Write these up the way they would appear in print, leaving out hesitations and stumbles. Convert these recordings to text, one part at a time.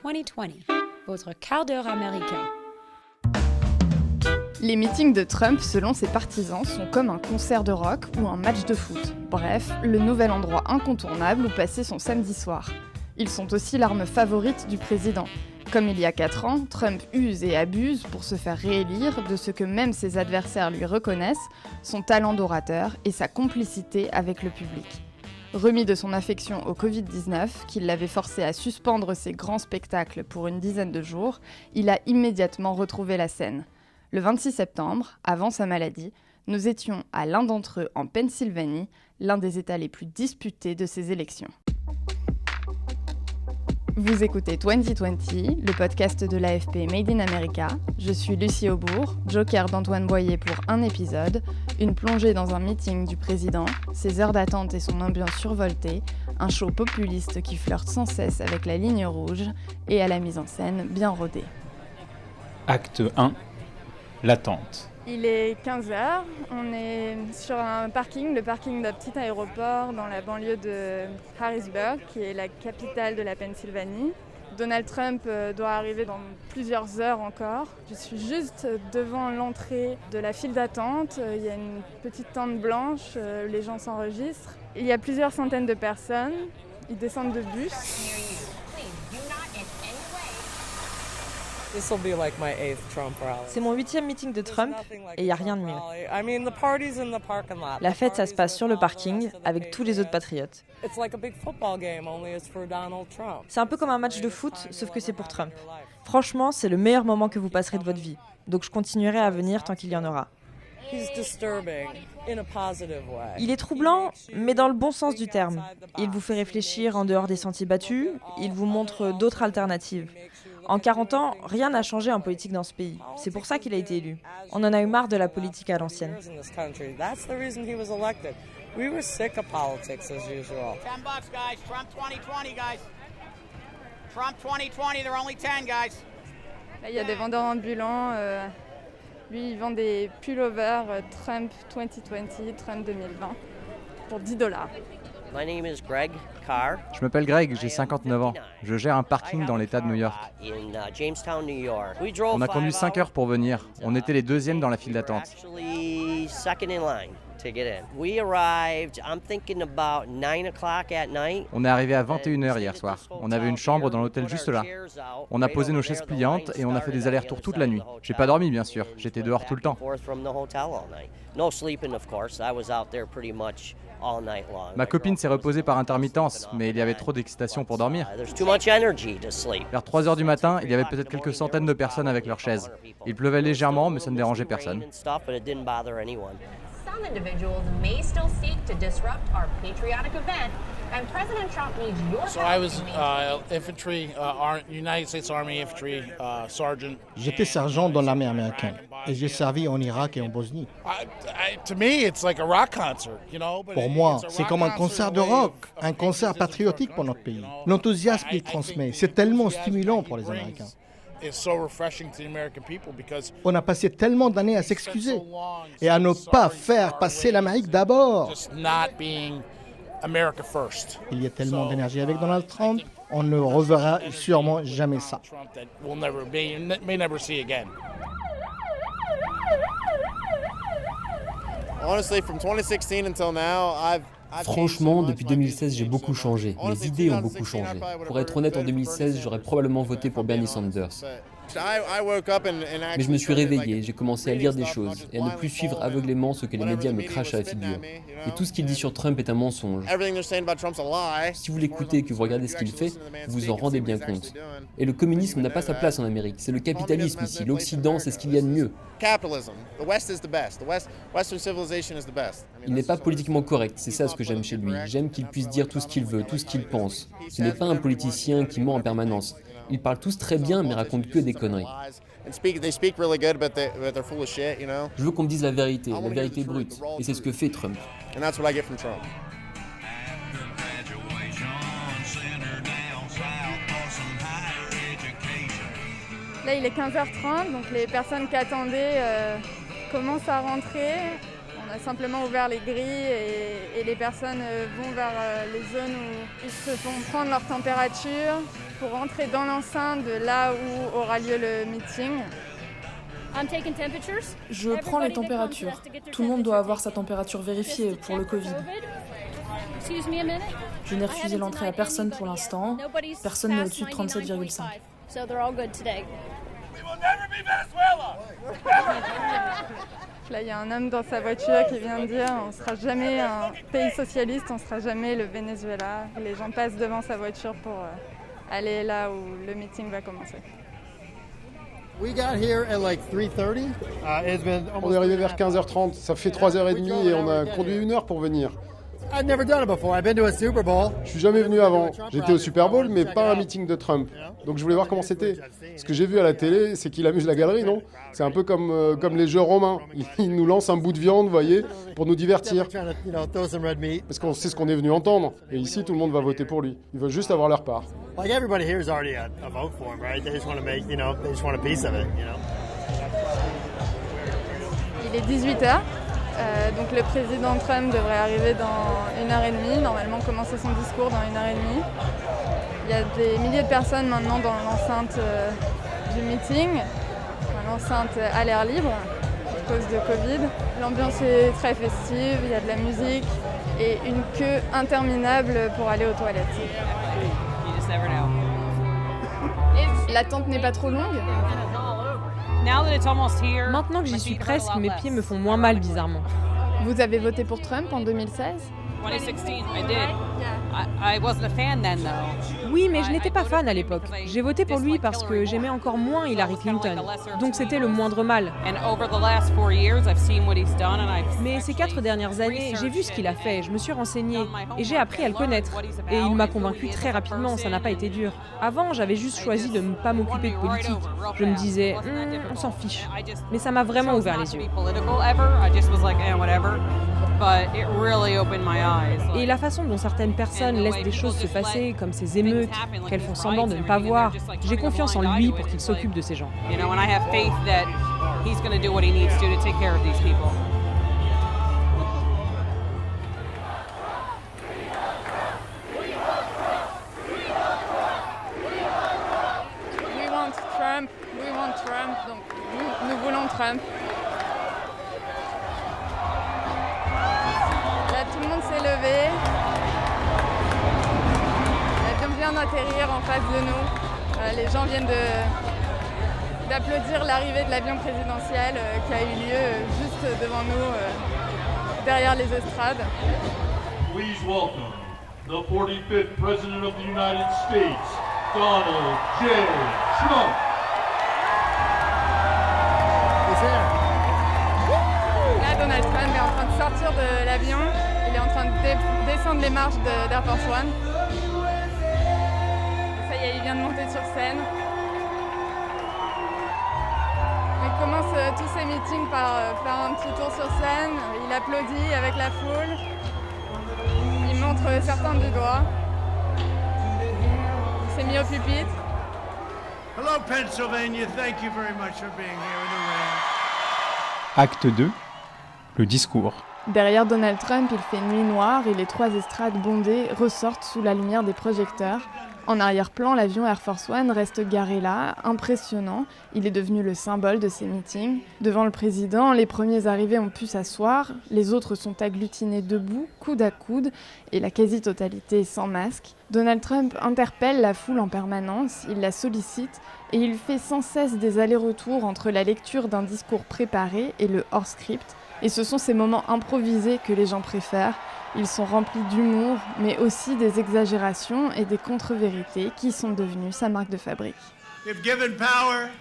2020, votre quart d'heure américain. Les meetings de Trump, selon ses partisans, sont comme un concert de rock ou un match de foot. Bref, le nouvel endroit incontournable où passer son samedi soir. Ils sont aussi l'arme favorite du président. Comme il y a 4 ans, Trump use et abuse pour se faire réélire de ce que même ses adversaires lui reconnaissent, son talent d'orateur et sa complicité avec le public. Remis de son affection au Covid-19, qui l'avait forcé à suspendre ses grands spectacles pour une dizaine de jours, il a immédiatement retrouvé la scène. Le 26 septembre, avant sa maladie, nous étions à l'un d'entre eux en Pennsylvanie, l'un des États les plus disputés de ces élections. Vous écoutez 2020, le podcast de l'AFP Made in America. Je suis Lucie Aubourg, joker d'Antoine Boyer pour un épisode, une plongée dans un meeting du président, ses heures d'attente et son ambiance survoltée, un show populiste qui flirte sans cesse avec la ligne rouge et à la mise en scène bien rodée. Acte 1. L'attente. Il est 15h, on est sur un parking, le parking d'un petit aéroport dans la banlieue de Harrisburg, qui est la capitale de la Pennsylvanie. Donald Trump doit arriver dans plusieurs heures encore. Je suis juste devant l'entrée de la file d'attente. Il y a une petite tente blanche, les gens s'enregistrent. Il y a plusieurs centaines de personnes, ils descendent de bus. C'est mon 8e meeting de Trump et il n'y a rien de mieux. La fête, ça se passe sur le parking avec tous les autres patriotes. C'est un peu comme un match de foot, sauf que c'est pour Trump. Franchement, c'est le meilleur moment que vous passerez de votre vie. Donc je continuerai à venir tant qu'il y en aura. Il est troublant, mais dans le bon sens du terme. Il vous fait réfléchir en dehors des sentiers battus, il vous montre d'autres alternatives. En 40 ans, rien n'a changé en politique dans ce pays. C'est pour ça qu'il a été élu. On en a eu marre de la politique à l'ancienne. Là, il y a des vendeurs ambulants. Lui, il vend des pullovers Trump 2020, Trump 2020 pour $10. My name is Greg Carr. Je m'appelle Greg, j'ai 59 ans. Je gère un parking dans l'État de New York. On a conduit 5 heures pour venir. On était les deuxièmes dans la file d'attente. On est arrivé à 21h hier soir. On avait une chambre dans l'hôtel juste là. On a posé nos chaises pliantes et on a fait des allers-retours toute la nuit. J'ai pas dormi bien sûr, j'étais dehors tout le temps. Ma copine s'est reposée par intermittence, mais il y avait trop d'excitation pour dormir. Vers 3h du matin, il y avait peut-être quelques centaines de personnes avec leurs chaises. Il pleuvait légèrement, mais ça ne dérangeait personne. Some individuals may still seek to disrupt our patriotic event, and President Trump needs your help. So I was United States Army infantry sergeant. J'étais sergent dans l'armée américaine et j'ai servi en Irak et en Bosnie. To me, it's like a rock concert, you know. Pour moi, c'est comme un concert de rock, un concert patriotique pour notre pays. L'enthousiasme qu'il transmet, c'est tellement stimulant pour les Américains. On a passé tellement d'années à s'excuser et à ne pas faire passer l'Amérique d'abord. Il y a tellement d'énergie avec Donald Trump, on ne reverra sûrement jamais ça. Franchement, depuis 2016, j'ai beaucoup changé. Mes idées ont beaucoup changé. Pour être honnête, en 2016, j'aurais probablement voté pour Bernie Sanders. Mais je me suis réveillé, j'ai commencé à lire des choses et à ne plus suivre aveuglément ce que les médias me crachent à la figure. Et tout ce qu'il dit sur Trump est un mensonge. Si vous l'écoutez et que vous regardez ce qu'il fait, vous vous en rendez bien compte. Et le communisme n'a pas sa place en Amérique, c'est le capitalisme ici. L'Occident, c'est ce qu'il y a de mieux. Il n'est pas politiquement correct, c'est ça ce que j'aime chez lui. J'aime qu'il puisse dire tout ce qu'il veut, tout ce qu'il pense. Ce n'est pas un politicien qui ment en permanence. Ils parlent tous très bien, mais racontent que des conneries. Je veux qu'on me dise la vérité brute. Et c'est ce que fait Trump. Là, il est 15h30, donc les personnes qui attendaient commencent à rentrer. On On a simplement ouvert les grilles et les personnes vont vers les zones où ils se font prendre leur température pour rentrer dans l'enceinte de là où aura lieu le meeting. Je prends les températures. Tout le monde doit avoir sa température vérifiée pour le Covid. Je n'ai refusé l'entrée à personne pour l'instant. Personne n'est au-dessus de 37,5. Là, il y a un homme dans sa voiture qui vient de dire on ne sera jamais un pays socialiste, on ne sera jamais le Venezuela. Les gens passent devant sa voiture pour aller là où le meeting va commencer. On est arrivé vers 15h30, ça fait 3h30 et on a conduit 1 heure pour venir. Je suis jamais venu avant. J'étais au Super Bowl, mais pas à un meeting de Trump. Donc je voulais voir comment c'était. Ce que j'ai vu à la télé, c'est qu'il amuse la galerie, non? C'est un peu comme les jeux romains. Il nous lance un bout de viande, vous voyez, pour nous divertir. Parce qu'on sait ce qu'on est venu entendre. Et ici, tout le monde va voter pour lui. Ils veulent juste avoir leur part. Il est 18h. Donc le président Trump devrait arriver dans 1h30, normalement commencer son discours dans 1h30. Il y a des milliers de personnes maintenant dans l'enceinte du meeting, l'enceinte à l'air libre à cause de Covid. L'ambiance est très festive, il y a de la musique et une queue interminable pour aller aux toilettes. L'attente n'est pas trop longue? Maintenant que j'y suis presque, mes pieds me font moins mal bizarrement. Vous avez voté pour Trump en 2016? Oui, mais je n'étais pas fan à l'époque. J'ai voté pour lui parce que j'aimais encore moins Hillary Clinton. Donc c'était le moindre mal. Mais ces 4 dernières années, j'ai vu ce qu'il a fait, je me suis renseignée et j'ai appris à le connaître. Et il m'a convaincu très rapidement, ça n'a pas été dur. Avant, j'avais juste choisi de ne pas m'occuper de politique. Je me disais, on s'en fiche. Mais ça m'a vraiment ouvert les yeux. Et la façon dont certaines personnes laissent des choses se passer, comme ces émeutes, qu'elles font semblant de ne pas voir, j'ai confiance en lui pour qu'il s'occupe de ces gens. We want Trump, donc nous voulons Trump. Tout le monde s'est levé. L'avion vient d'atterrir en face de nous. Les gens viennent d'applaudir l'arrivée de l'avion présidentiel qui a eu lieu juste devant nous, derrière les estrades. Please welcome the 45th President of the United States, Donald J. Trump. Là, Donald Trump est en train de sortir de l'avion. Il est en train de descendre les marches d'Air Force One. Ça y est, il vient de monter sur scène. Il commence tous ses meetings par faire un petit tour sur scène. Il applaudit avec la foule. Il montre certains du doigt. Il s'est mis au pupitre. Hello Pennsylvania, thank you very much for being here in the rain. Acte 2, le discours. Derrière Donald Trump, il fait nuit noire et les 3 estrades bondées ressortent sous la lumière des projecteurs. En arrière-plan, l'avion Air Force One reste garé là, impressionnant. Il est devenu le symbole de ces meetings. Devant le président, les premiers arrivés ont pu s'asseoir, les autres sont agglutinés debout, coude à coude, et la quasi-totalité sans masque. Donald Trump interpelle la foule en permanence, il la sollicite, et il fait sans cesse des allers-retours entre la lecture d'un discours préparé et le hors-script. Et ce sont ces moments improvisés que les gens préfèrent. Ils sont remplis d'humour, mais aussi des exagérations et des contre-vérités qui sont devenues sa marque de fabrique.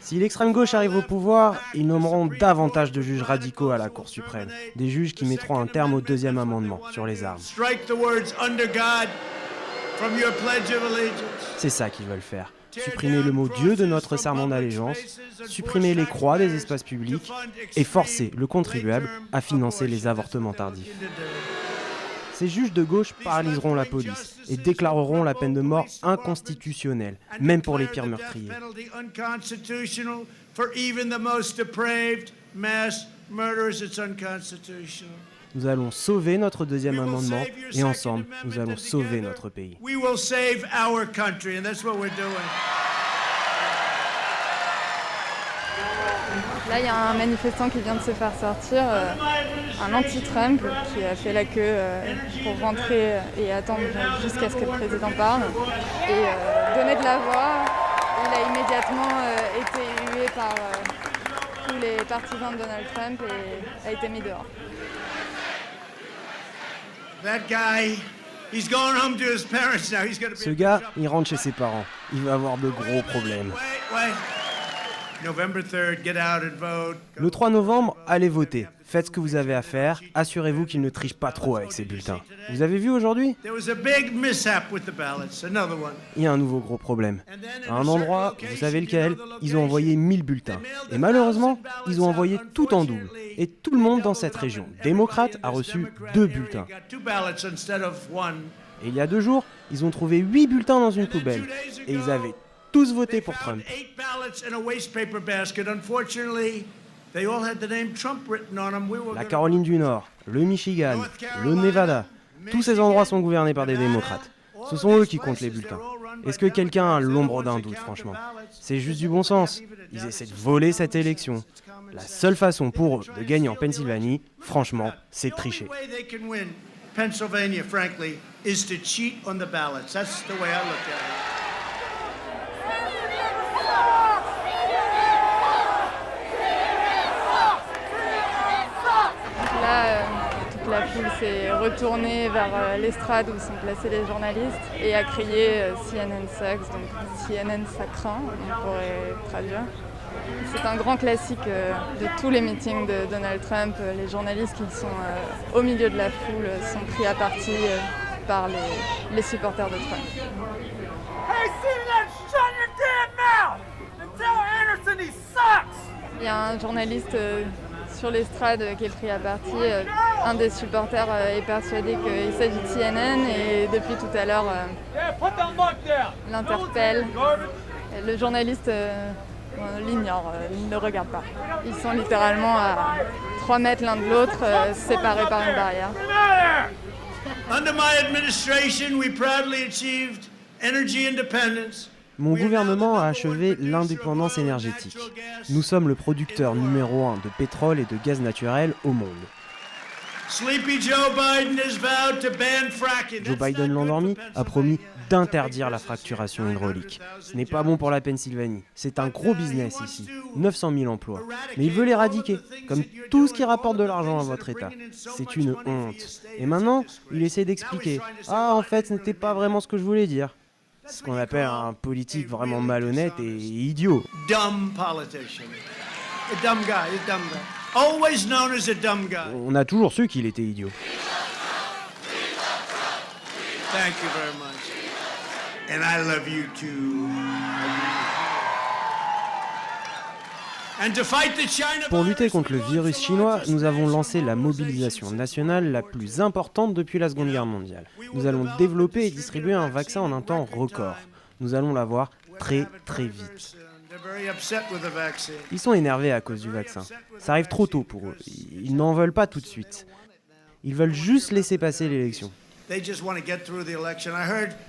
Si l'extrême gauche arrive au pouvoir, ils nommeront davantage de juges radicaux à la Cour suprême. Des juges qui mettront un terme au 2e amendement sur les armes. C'est ça qu'ils veulent faire. Supprimer le mot Dieu de notre serment d'allégeance, supprimer les croix des espaces publics et forcer le contribuable à financer les avortements tardifs. Ces juges de gauche paralyseront la police et déclareront la peine de mort inconstitutionnelle, même pour les pires meurtriers. Nous allons sauver notre deuxième amendement et ensemble, nous allons sauver notre pays. We will save our country, and that's what we're doing. Là, il y a un manifestant qui vient de se faire sortir, un anti-Trump qui a fait la queue pour rentrer et attendre jusqu'à ce que le président parle et donner de la voix. Il a immédiatement été hué par tous les partisans de Donald Trump et a été mis dehors. Ce gars, il rentre chez ses parents. Il va avoir de gros problèmes. Le 3 novembre, allez voter. Faites ce que vous avez à faire. Assurez-vous qu'il ne triche pas trop avec ses bulletins. Vous avez vu aujourd'hui ? Il y a un nouveau gros problème. À un endroit, vous savez lequel, ils ont envoyé 1000 bulletins. Et malheureusement, ils ont envoyé tout en double. Et tout le monde dans cette région démocrate a reçu 2 bulletins. Et il y a 2 jours, ils ont trouvé 8 bulletins dans une poubelle. Et ils avaient tous voté pour Trump. La Caroline du Nord, le Michigan, le Nevada, tous ces endroits sont gouvernés par des démocrates. Ce sont eux qui comptent les bulletins. Est-ce que quelqu'un a l'ombre d'un doute, franchement ? C'est juste du bon sens. Ils essaient de voler cette élection. La seule façon pour eux de gagner en Pennsylvanie, franchement, c'est de tricher. Pennsylvania, frankly, is to cheat on the ballots. That's the way I look at it. Là, toute la foule s'est retournée vers l'estrade où sont placés les journalistes et a crié CNN sucks, donc CNN ça craint, on pourrait traduire. C'est un grand classique de tous les meetings de Donald Trump. Les journalistes qui sont au milieu de la foule sont pris à partie par les supporters de Trump. Hey, CNN, shut your damn mouth and tell Anderson he sucks! Il y a un journaliste sur l'estrade qui est pris à partie. Un des supporters est persuadé qu'il s'agit de CNN et depuis tout à l'heure l'interpelle. Le journaliste l'ignore, il ne regarde pas. Ils sont littéralement à 3 mètres l'un de l'autre, séparés par une barrière. Under my administration, we proudly achieved energy independence. Mon gouvernement a achevé l'indépendance énergétique. Nous sommes le producteur numéro 1 de pétrole et de gaz naturel au monde. Joe Biden l'endormi a promis d'interdire la fracturation hydraulique. Ce n'est pas bon pour la Pennsylvanie. C'est un gros business ici. 900 000 emplois. Mais il veut l'éradiquer, comme tout ce qui rapporte de l'argent à votre État. C'est une honte. Et maintenant, il essaie d'expliquer. Ah, en fait, ce n'était pas vraiment ce que je voulais dire. C'est ce qu'on appelle un politique vraiment malhonnête et idiot. Dumb politician. A dumb guy, a dumb guy. Always known as a dumb guy. On a toujours su qu'il était idiot. Thank you very much. And I love you too. And to fight the China Pour lutter contre le virus chinois, nous avons lancé la mobilisation nationale la plus importante depuis la Seconde Guerre mondiale. Nous allons développer et distribuer un vaccin en un temps record. Nous allons l'avoir très très vite. Ils sont énervés à cause du vaccin. Ça arrive trop tôt pour eux. Ils n'en veulent pas tout de suite. Ils veulent juste laisser passer l'élection.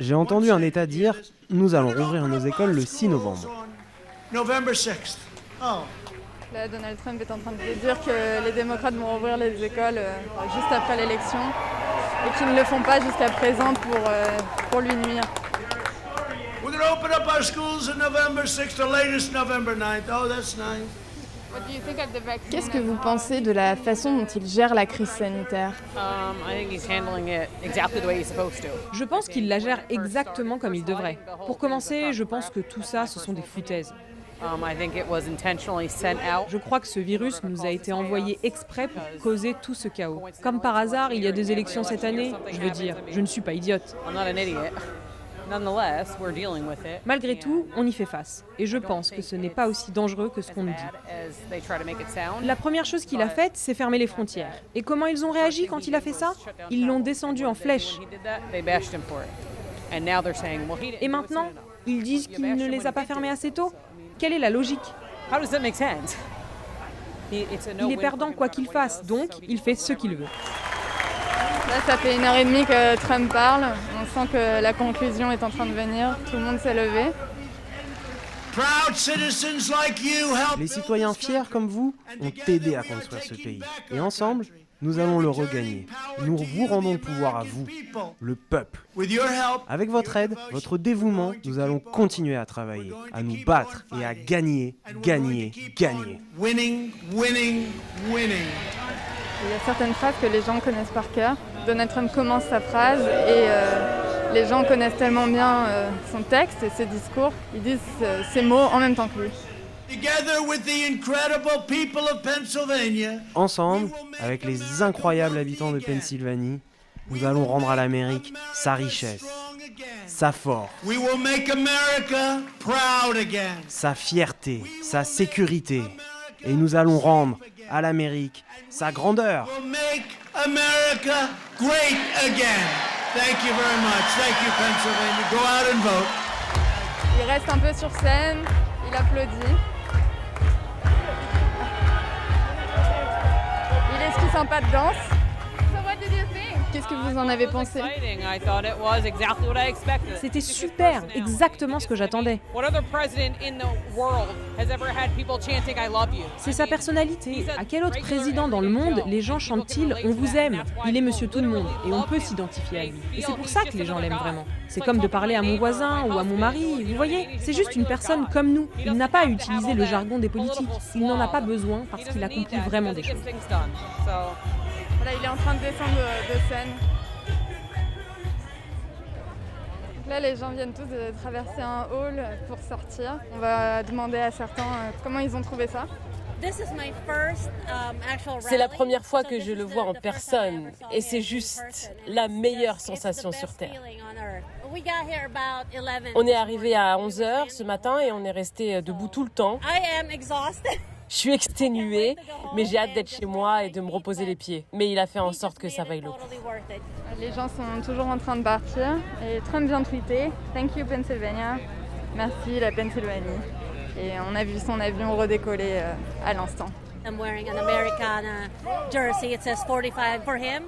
J'ai entendu un État dire « Nous allons rouvrir nos écoles le 6 novembre ». Là, Donald Trump est en train de dire que les démocrates vont rouvrir les écoles juste après l'élection et qu'ils ne le font pas jusqu'à présent pour lui nuire. Qu'est-ce que vous pensez de la façon dont il gère la crise sanitaire ? Je pense qu'il la gère exactement comme il devrait. Pour commencer, je pense que tout ça, ce sont des foutaises. Je crois que ce virus nous a été envoyé exprès pour causer tout ce chaos. Comme par hasard, il y a des élections cette année. Je veux dire, je ne suis pas idiote. Malgré tout, on y fait face. Et je pense que ce n'est pas aussi dangereux que ce qu'on nous dit. La première chose qu'il a faite, c'est fermer les frontières. Et comment ils ont réagi quand il a fait ça ? Ils l'ont descendu en flèche. Et maintenant, ils disent qu'il ne les a pas fermés assez tôt ? Quelle est la logique ? Il est perdant quoi qu'il fasse, donc il fait ce qu'il veut. Là, ça fait 1h30 que Trump parle. On sent que la conclusion est en train de venir. Tout le monde s'est levé. Les citoyens fiers comme vous ont aidé à construire ce pays. Et ensemble, nous allons le regagner. Nous vous rendons le pouvoir à vous, le peuple. Avec votre aide, votre dévouement, nous allons continuer à travailler, à nous battre et à gagner, gagner, gagner. Winning, winning, winning. Il y a certaines phrases que les gens connaissent par cœur. Donald Trump commence sa phrase et les gens connaissent tellement bien son texte et ses discours. Ils disent ces mots en même temps que lui. Ensemble, avec les incroyables habitants de Pennsylvanie, nous allons rendre à l'Amérique sa richesse, sa force, sa fierté, sa sécurité. Et nous allons rendre à l'Amérique sa grandeur. Il reste un peu sur scène, il applaudit. Il esquisse un pas de danse. Qu'est-ce que vous en avez pensé? C'était super, exactement ce que j'attendais. C'est sa personnalité. À quel autre président dans le monde les gens chantent-ils « On vous aime ». Il est monsieur tout le monde et on peut s'identifier à lui. Et c'est pour ça que les gens l'aiment vraiment. C'est comme de parler à mon voisin ou à mon mari, vous voyez? C'est juste une personne comme nous. Il n'a pas à utiliser le jargon des politiques. Il n'en a pas besoin parce qu'il accomplit vraiment des choses. Voilà, il est en train de descendre de scène. Donc là, les gens viennent tous de traverser un hall pour sortir. On va demander à certains comment ils ont trouvé ça. C'est la première fois que je le vois en personne et c'est juste la meilleure sensation sur Terre. On est arrivé à 11h ce matin et on est resté debout tout le temps. Je suis exténuée, mais j'ai hâte d'être chez moi et de me reposer les pieds. Mais il a fait en sorte que ça vaille le coup. Les gens sont toujours en train de partir et Trump vient de tweeter « Thank you Pennsylvania ». Merci la Pennsylvanie. Et on a vu son avion redécoller à l'instant.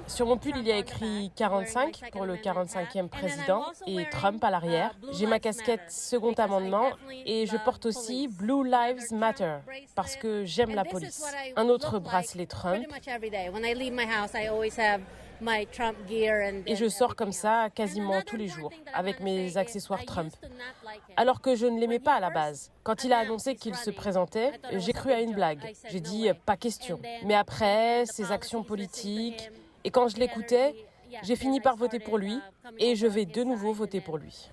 Sur mon pull, il y a écrit 45 pour le 45e président et Trump à l'arrière. J'ai ma casquette Second Amendement et je porte aussi Blue Lives Matter parce que j'aime la police. Un autre bracelet Trump. Et je sors comme ça quasiment tous les jours, avec mes accessoires Trump. Alors que je ne l'aimais pas à la base. Quand il a annoncé qu'il se présentait, j'ai cru à une blague. J'ai dit « pas question ». Mais après, ses actions politiques, et quand je l'écoutais, j'ai fini par voter pour lui, et je vais de nouveau voter pour lui.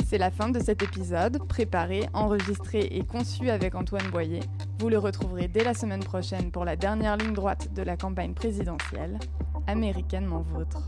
C'est la fin de cet épisode, préparé, enregistré et conçu avec Antoine Boyer. Vous le retrouverez dès la semaine prochaine pour la dernière ligne droite de la campagne présidentielle, américainement vôtre.